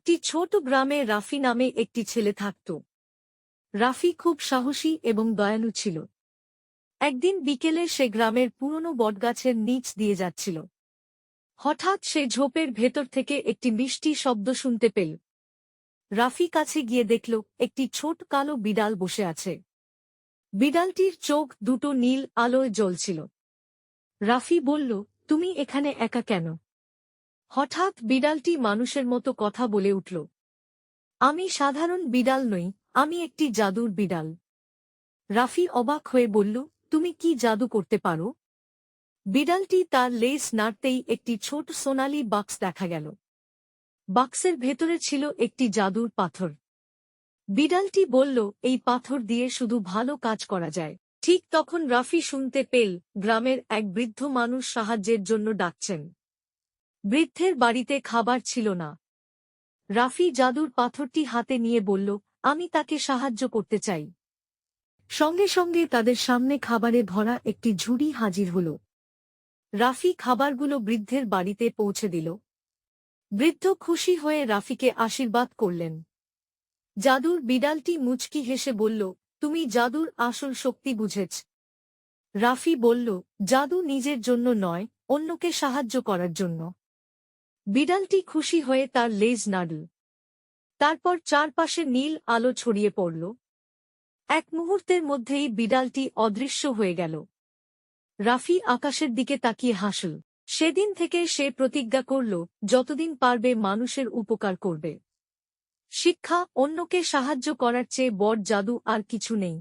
একটি ছোট গ্রামে রাফি নামে একটি ছেলে থাকত। রাফি খুব সাহসী এবং দয়ালু ছিল। একদিন বিকেলে সে গ্রামের পুরনো বটগাছের নিচ দিয়ে যাচ্ছিল। হঠাৎ সে ঝোপের ভেতর থেকে একটি মিষ্টি শব্দ শুনতে পেল। রাফি কাছে গিয়ে দেখল একটি ছোট কালো বিড়াল বসে আছে। বিড়ালটির চোখ দুটো নীল আলোয় জ্বলছিল। রাফি বলল, তুমি এখানে একা কেন? হঠাৎ বিড়ালটি মানুষের মতো কথা বলে উঠল, আমি সাধারণ বিড়াল নই, আমি একটি জাদুর বিড়াল। রাফি অবাক হয়ে বলল, তুমি কি জাদু করতে পারো? বিড়ালটি তার লেজ নাড়তেই একটি ছোট সোনালী বাক্স দেখা গেল। বাক্সের ভেতরে ছিল একটি জাদুর পাথর। বিড়ালটি বলল, এই পাথর দিয়ে শুধু ভালো কাজ করা যায়। ঠিক তখন রাফি শুনতে পেল গ্রামের এক বৃদ্ধ মানুষ সাহায্যের জন্য ডাকছেন। বৃদ্ধের বাড়িতে খাবার ছিল না। রাফি জাদুর পাথরটি হাতে নিয়ে বলল, আমি তাকে সাহায্য করতে চাই। সঙ্গে সঙ্গে তাদের সামনে খাবারে ভরা একটি ঝুড়ি হাজির হল। রাফি খাবারগুলো বৃদ্ধের বাড়িতে পৌঁছে দিল। বৃদ্ধ খুশি হয়ে রাফিকে আশীর্বাদ করলেন। জাদুর বিড়ালটি মুচকি হেসে বলল, তুমি জাদুর আসল শক্তি বুঝেছ। রাফি বলল, জাদু নিজের জন্য নয়, অন্যকে সাহায্য করার জন্য। বিড়ালটি খুশি হয়ে তার লেজ নাড়ল। তারপর চারপাশে নীল আলো ছড়িয়ে পড়ল। এক মুহূর্তের মধ্যেই বিড়ালটি অদৃশ্য হয়ে গেল। রাফি আকাশের দিকে তাকিয়ে হাসল। সেদিন থেকে সে প্রতিজ্ঞা করল, যতদিন পারবে মানুষের উপকার করবে। শিক্ষা, অন্যকে সাহায্য করার চেয়ে বড় জাদু আর কিছু নেই।